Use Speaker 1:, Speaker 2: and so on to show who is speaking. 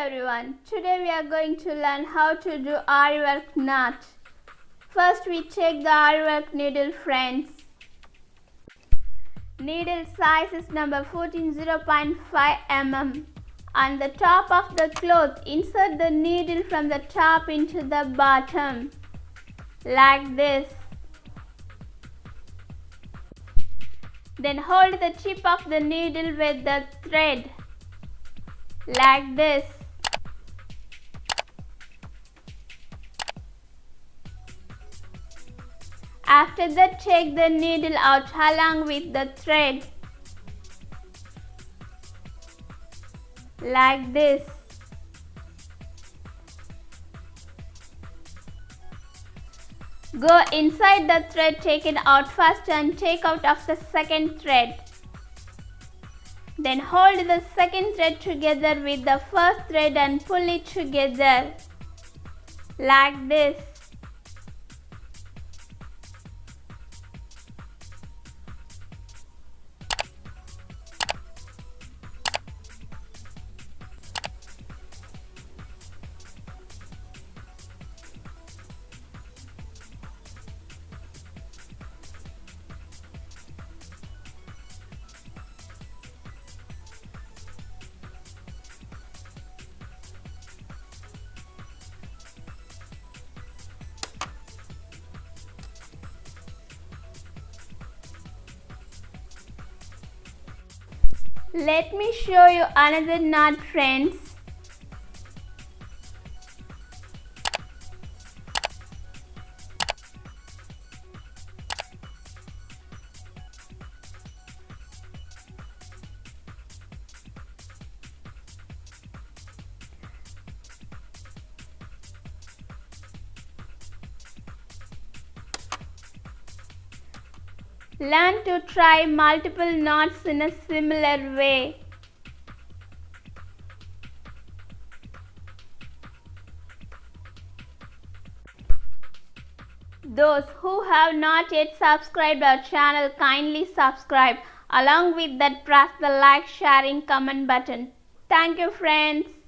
Speaker 1: everyone, today we are going to learn how to do Aari Work knot. First we check the Aari Work needle friends. Needle size is number 14 0.5 mm. On the top of the cloth, insert the needle from the top into the bottom, like this. Then hold the tip of the needle with the thread, like this. After that, take the needle out along with the thread, like this. Go inside the thread taken out first and take out of the second thread. Then hold the second thread together with the first thread and pull it together, like this. Let me show you another knot, friends. Learn to try multiple knots in a similar way. Those who have not yet subscribed our channel, kindly subscribe. Along with that, press the like, sharing, comment button. Thank you, friends.